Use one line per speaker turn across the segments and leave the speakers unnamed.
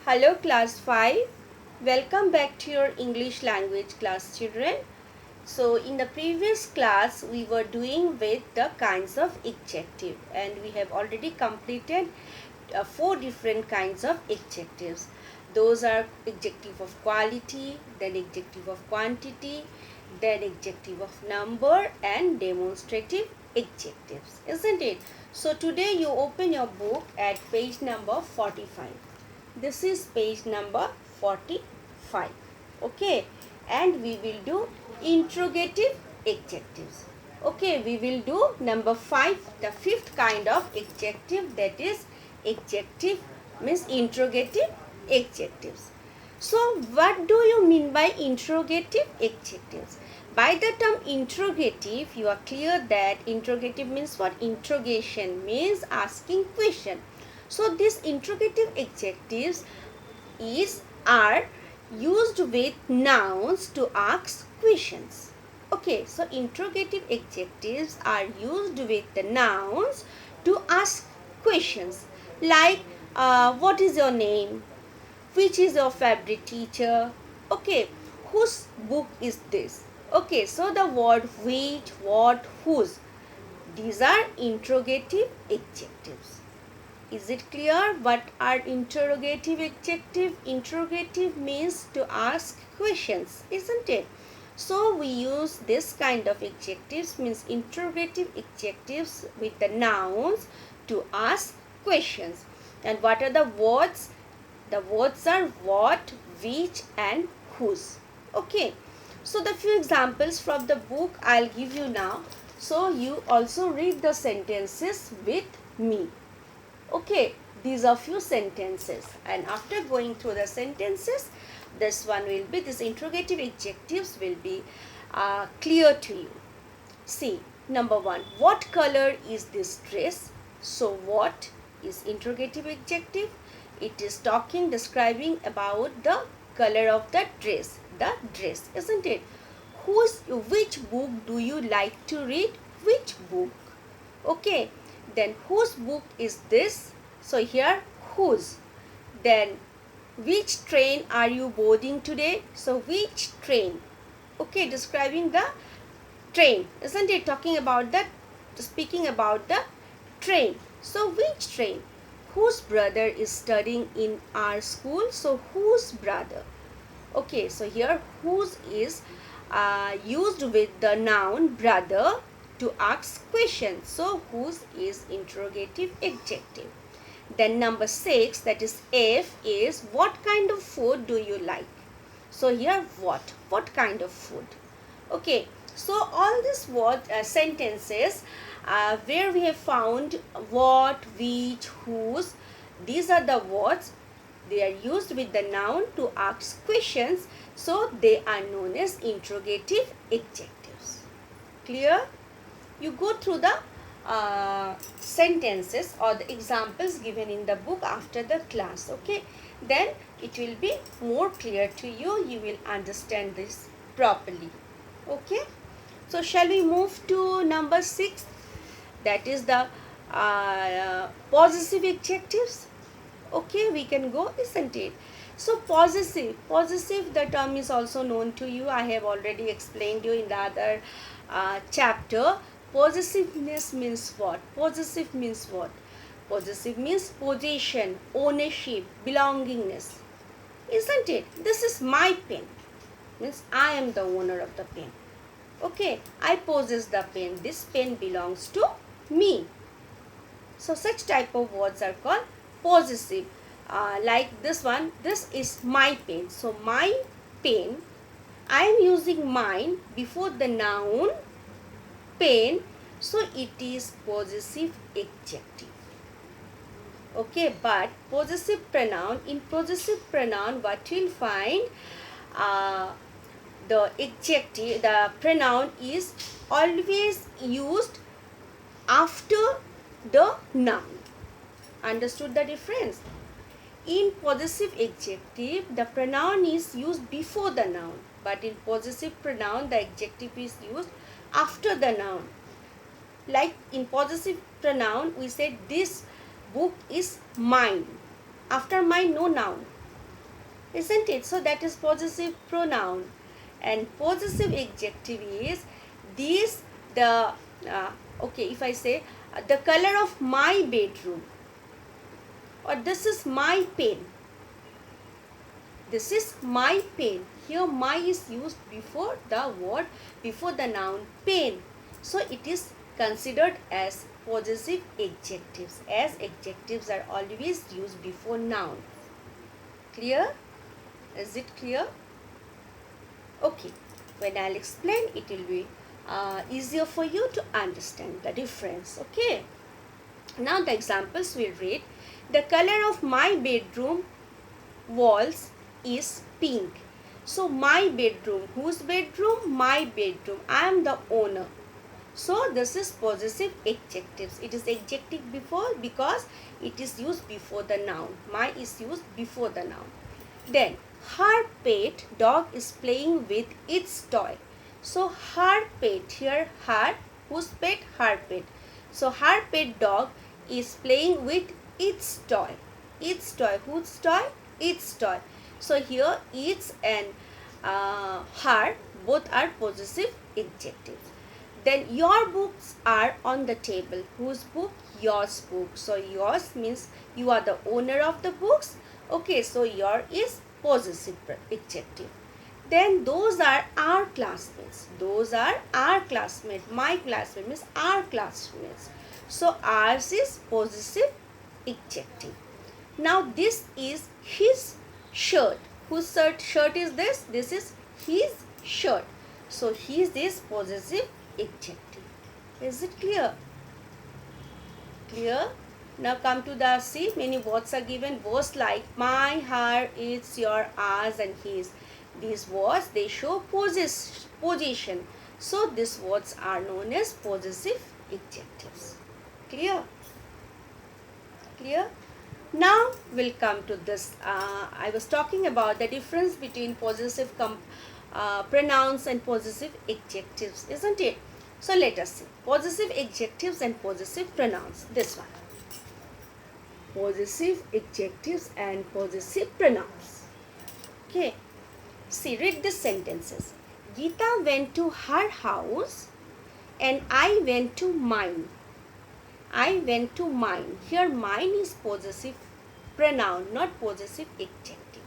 Hello class 5. Welcome back to your English language class, children. So in the previous class we were doing with the kinds of adjective and we have already completed 4 different kinds of adjectives. Those are adjective of quality, then adjective of quantity, then adjective of number and demonstrative adjectives, isn't it? So today you open your book at page number 45. This is page number 45. Okay, and we will do interrogative adjectives. Okay, we will do number 5, the fifth kind of adjective, that is adjective means interrogative adjectives. So what do you mean by interrogative adjectives? By the term interrogative, you are clear that interrogative means what? Interrogation means asking question. So these interrogative adjectives are used with nouns to ask questions. Okay, so interrogative adjectives are used with the nouns to ask questions like what is your name? Which is your favorite teacher? Okay, whose book is this? Okay, so the word which, what, whose, these are interrogative adjectives. Is it clear what are interrogative adjective? Interrogative means to ask questions, isn't it? So we use this kind of adjectives, means interrogative adjectives with the nouns to ask questions. And what are the words? The words are what, which and whose. Okay. So the few examples from the book I'll give you now. So you also read the sentences with me. Okay, these are few sentences, and after going through the sentences, this interrogative adjectives will be clear to you. See, number 1, what color is this dress? So what is interrogative adjective? It is describing about the color of the dress, isn't it? Which book do you like to read? Which book? Okay, then whose book is this? So here whose. Then which train are you boarding today? So which train? Okay, describing the train, isn't it? Speaking about the train. So which train? Whose brother is studying in our school? So whose brother? Okay, so here whose is used with the noun brother to ask questions. So whose is interrogative adjective. Then number 6, that is F, is what kind of food do you like? So here what kind of food? Okay, so all these sentences where we have found what, which, whose, these are the words. They are used with the noun to ask questions, so they are known as interrogative adjectives. Clear? You go through the sentences or the examples given in the book after the class. Okay, then it will be more clear to you. You will understand this properly. Okay, so shall we move to number 6? That is the possessive adjectives. Okay, we can go, isn't it? So possessive, the term is also known to you. I have already explained you in the other chapter. Possessiveness means what? Possessive means what? Possessive means possession, ownership, belongingness, isn't it? This is my pen, means I am the owner of the pen. Okay, I possess the pen. This pen belongs to me. So such type of words are called possessive. Like this one, this is my pen. So my pen, I am using mine before the noun pen, so it is possessive adjective. Okay, but possessive pronoun, in possessive pronoun what you'll find, the adjective, the pronoun is always used after the noun. Understood the difference? In possessive adjective, the pronoun is used before the noun, but in possessive pronoun, the adjective is used after the noun. Like in possessive pronoun, we said this book is mine. After mine, no noun. isn't it? So that is possessive pronoun. And possessive adjective is these the okay, if I say the color of my bedroom, or this is my pen. This is my pen. Here my is used before the word, before the noun pen. So it is considered as possessive adjectives, as adjectives are always used before noun. Clear? Is it clear? Okay. When I'll explain, it will be easier for you to understand the difference. Okay. Now the examples we'll read. The color of my bedroom walls is pink. So my bedroom, whose bedroom? My bedroom. I am the owner. So this is possessive adjectives. It is adjective before because it is used before the noun. My is used before the noun. Then her pet dog is playing with its toy. So her pet, here her, whose pet? Her pet. So her pet dog is playing with its toy. Its toy, whose toy? Its toy. So here its and her both are possessive adjectives. Then your books are on the table. Whose book? Yours book. So yours means you are the owner of the books. Okay, so your is possessive adjective. Then those are our classmates. Those are our classmates. My classmate means our classmates. So ours is possessive adjective. Now this is his shirt. Whose shirt is this? This is his shirt. So his is possessive adjective. Is it clear? Clear? Now come to the C. Many words are given. Words like my, her, its, your, ours and his. These words, they show possession. So these words are known as possessive adjectives. Clear? Clear? Now we'll come to this. I was talking about the difference between possessive pronouns and possessive adjectives, isn't it? So let us see. Possessive adjectives and possessive pronouns. This one. Possessive adjectives and possessive pronouns. Okay. See, read these sentences. Geeta went to her house and I went to mine. I went to mine. Here mine is possessive pronoun, not possessive adjective.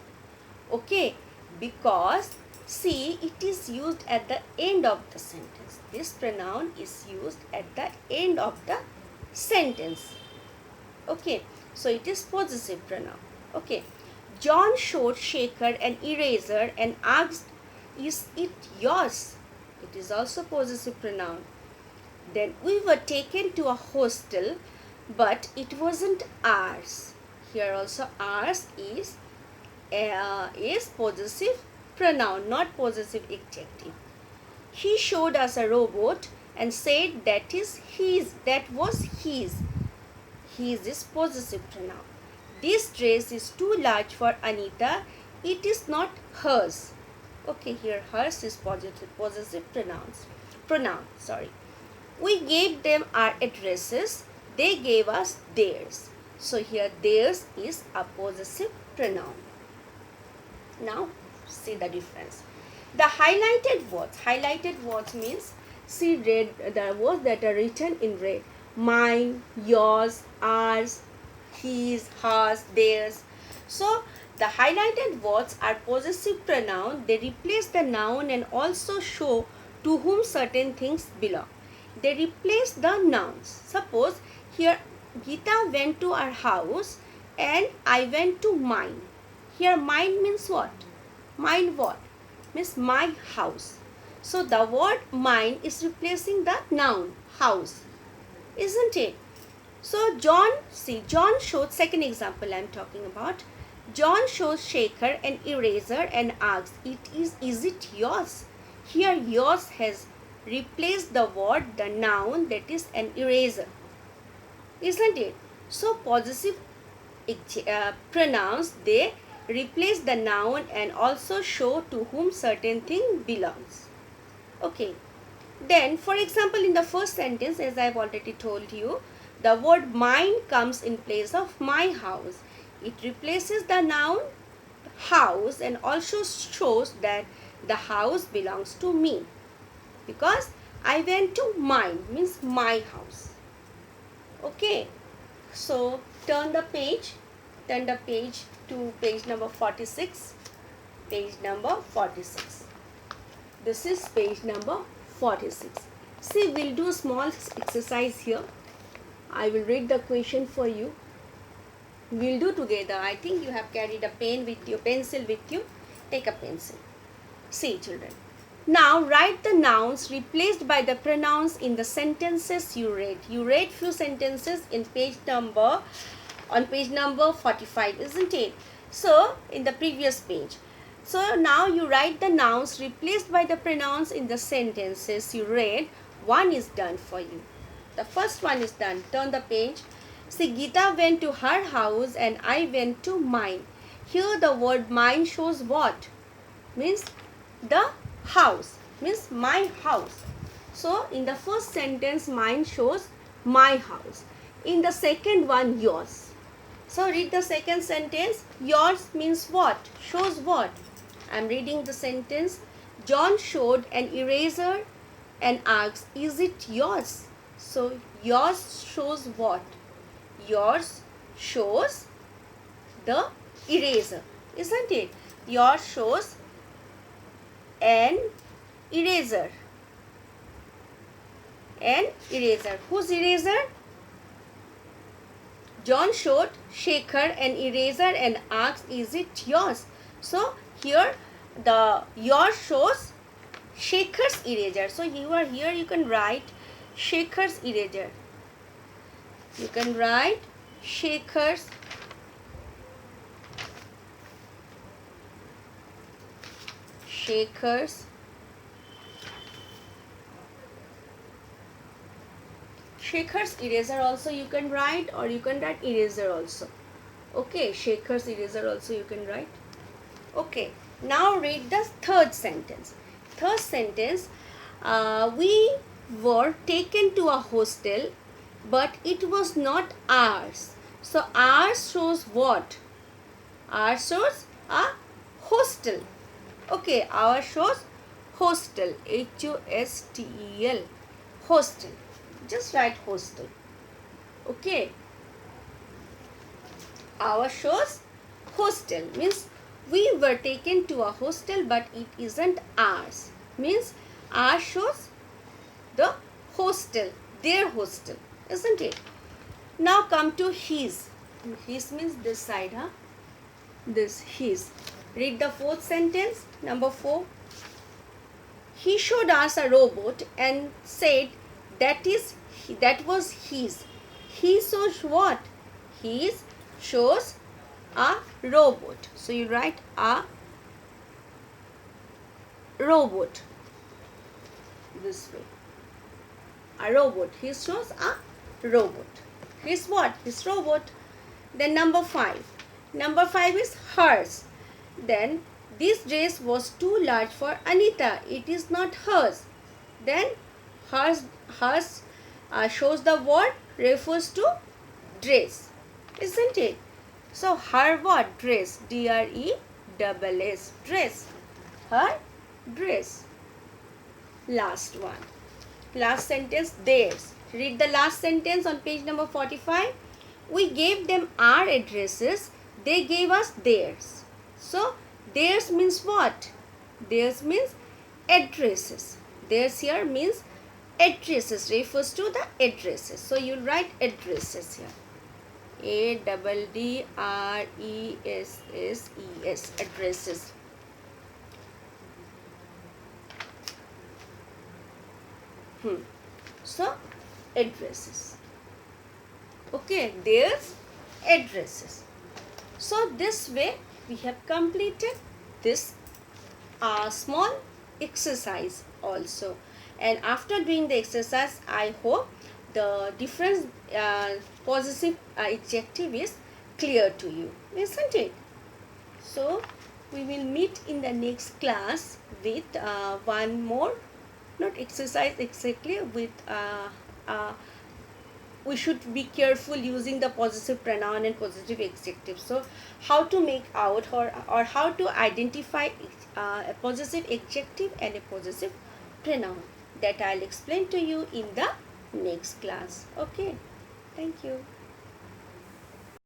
Okay, because see, it is used at the end of the sentence. This pronoun is used at the end of the sentence. Okay, so it is possessive pronoun. Okay, John showed Shaker an eraser and asked, "Is it yours?" It is also possessive pronoun. Then we were taken to a hostel, but it wasn't ours. Here also ours is possessive pronoun, not possessive adjective. He showed us a robot and said that is his. That was his. His is possessive pronoun. This dress is too large for Anita. It is not hers. Okay, here hers is possessive pronoun. Sorry. We gave them our addresses. They gave us theirs. So here theirs is a possessive pronoun. Now see the difference. The highlighted words means see red, the words that are written in red. Mine, yours, ours, his, hers, theirs. So the highlighted words are possessive pronoun. They replace the noun and also show to whom certain things belong. They replace the nouns. Suppose here Geeta went to our house and I went to mine. Here mine means what? Mine what? Means my house. So the word mine is replacing the noun house. Isn't it? So John showed, second example I am talking about. John shows Shaker an eraser and asks, is it yours? Here yours has replaced the word, the noun, that is an eraser. Isn't it? So possessive pronouns, they replace the noun and also show to whom certain thing belongs. Okay. Then for example in the first sentence, as I have already told you, the word mine comes in place of my house. It replaces the noun house and also shows that the house belongs to me, because I went to mine means my house. Okay, so turn the page to page number 46. Page number 46. This is page number 46. See, we'll do a small exercise here. I will read the question for you. We'll do together. I think you have carried a pen with you, pencil with you. Take a pencil. See, children. Now write the nouns replaced by the pronouns in the sentences you read. You read few sentences on page number 45, isn't it? So in the previous page. So now you write the nouns replaced by the pronouns in the sentences you read. One is done for you. The first one is done. Turn the page. See, Geeta went to her house and I went to mine. Here the word mine shows what? Means the house. Means my house. So in the first sentence, mine shows my house. In the second one, yours. So read the second sentence. Yours means what? Shows what? I am reading the sentence. John showed an eraser and asked, is it yours? So yours shows what? Yours shows the eraser, isn't it? Yours shows an eraser. An eraser. Whose eraser? John showed Shekhar an eraser and asked, is it yours? So here the yours shows Shekhar's eraser. So here you can write Shekhar's eraser. You can write Shekhar's eraser also you can write, or you can write eraser also. Okay, Shekhar's eraser also you can write. Okay, now read the third sentence. Third sentence, we were taken to a hostel, but it was not ours. So ours shows what? Ours shows a hostel. Okay, ours shows hostel. H-O-S-T-E-L. Hostel. Just write hostel. Okay. Ours shows hostel. Means we were taken to a hostel, but it isn't ours. Means ours shows the hostel. Their hostel. Isn't it? Now come to his. His means this side, huh? This his. Read the fourth sentence, number 4. He showed us a robot and said that was his. He shows what? His shows a robot. So you write a robot this way. A robot. He shows a robot. His what? His robot. Then number 5. Number 5 is hers. Then this dress was too large for Anita. It is not hers. Then hers shows the word refers to dress. Isn't it? So her what? Dress. D-R-E-S-S. Dress. Her dress. Last one. Last sentence, theirs. Read the last sentence on page number 45. We gave them our addresses. They gave us theirs. So theirs means what? Theirs means addresses. Theirs here means addresses. Refers to the addresses. So you write addresses here. A-D-D-R-E-S-S-E-S. Addresses. So addresses. Okay, there's addresses. So this way we have completed this small exercise also. And after doing the exercise, I hope the difference possessive adjective is clear to you, isn't it? So we will meet in the next class with one more, not exercise exactly, with we should be careful using the possessive pronoun and possessive adjective. So how to make out, or how to identify a possessive adjective and a possessive pronoun, that I'll explain to you in the next class. Okay, thank you.